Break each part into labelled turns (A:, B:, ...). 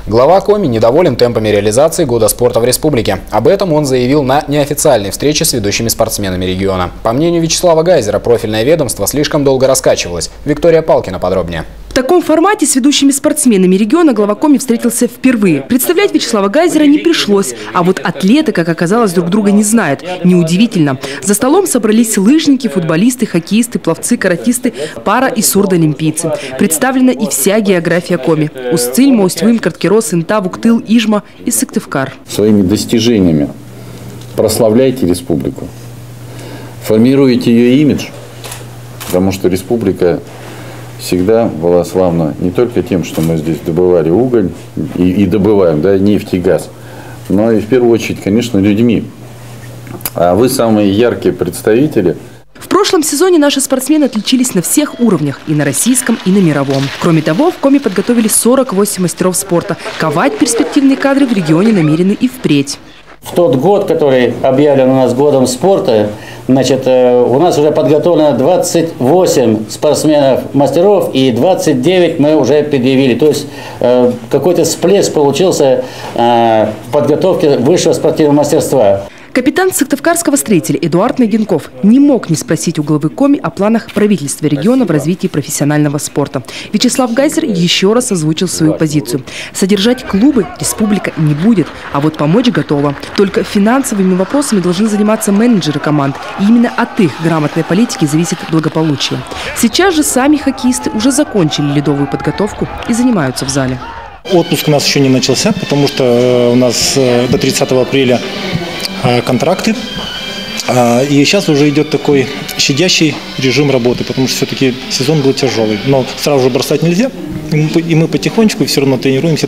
A: Глава Коми недоволен темпами реализации Года спорта в республике. Об этом он заявил на неофициальной встрече с ведущими спортсменами региона. По мнению Вячеслава Гайзера, профильное ведомство слишком долго раскачивалось. Виктория Палкина подробнее.
B: В таком формате с ведущими спортсменами региона глава Коми встретился впервые. Представлять Вячеслава Гайзера не пришлось. А вот атлеты, как оказалось, друг друга не знают. Неудивительно. За столом собрались лыжники, футболисты, хоккеисты, пловцы, каратисты, пара- и сурдоолимпийцы. Представлена и вся география Коми. Устиль, Моусть-Вым, Карткерос, Инта, Вуктыл, Ижма и Сыктывкар.
C: Своими достижениями прославляйте республику. Формируйте ее имидж, потому что республика всегда была славна не только тем, что мы здесь добывали уголь и добываем, да, нефть и газ, но и в первую очередь, конечно, людьми. А вы самые яркие представители.
B: В прошлом сезоне наши спортсмены отличились на всех уровнях, и на российском, и на мировом. Кроме того, в Коми подготовили 48 мастеров спорта. Ковать перспективные кадры в регионе намерены и впредь.
D: В тот год, который объявлен у нас годом спорта, значит, у нас уже подготовлено 28 спортсменов-мастеров и 29 мы уже предъявили. То есть какой-то всплеск получился в подготовке высшего спортивного мастерства.
B: Капитан сыктывкарского строителя Эдуард Нагинков не мог не спросить у главы Коми о планах правительства региона в развитии профессионального спорта. Вячеслав Гайзер еще раз озвучил свою позицию. Содержать клубы республика не будет, а вот помочь готова. Только финансовыми вопросами должны заниматься менеджеры команд. И именно от их грамотной политики зависит благополучие. Сейчас же сами хоккеисты уже закончили ледовую подготовку и занимаются в зале.
E: Отпуск у нас еще не начался, потому что у нас до 30 апреля контракты. И сейчас уже идет такой щадящий режим работы, потому что все-таки сезон был тяжелый. Но сразу же бросать нельзя. И мы потихонечку все равно тренируемся,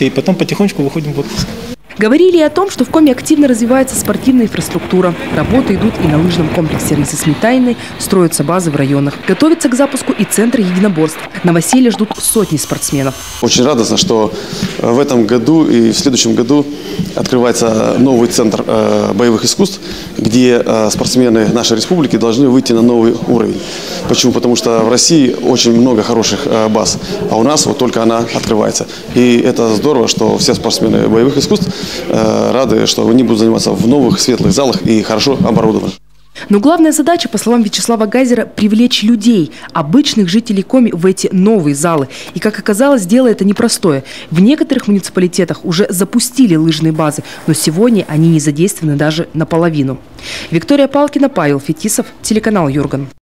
E: и потом потихонечку выходим в отпуск.
B: Говорили и о том, что в Коми активно развивается спортивная инфраструктура. Работы идут и на лыжном комплексе Рыси-Сметайной, строятся базы в районах. Готовится к запуску и центр единоборств. Новоселье ждут сотни спортсменов.
F: Очень радостно, что в этом году и в следующем году открывается новый центр боевых искусств, где спортсмены нашей республики должны выйти на новый уровень. Почему? Потому что в России очень много хороших баз, а у нас вот только она открывается. И это здорово, что все спортсмены боевых искусств рады, что они будут заниматься в новых светлых залах и хорошо оборудованы.
B: Но главная задача, по словам Вячеслава Гайзера, привлечь людей, обычных жителей Коми, в эти новые залы. И, как оказалось, дело это непростое. В некоторых муниципалитетах уже запустили лыжные базы, но сегодня они не задействованы даже наполовину. Виктория Палкина, Павел Фетисов, телеканал Юрган.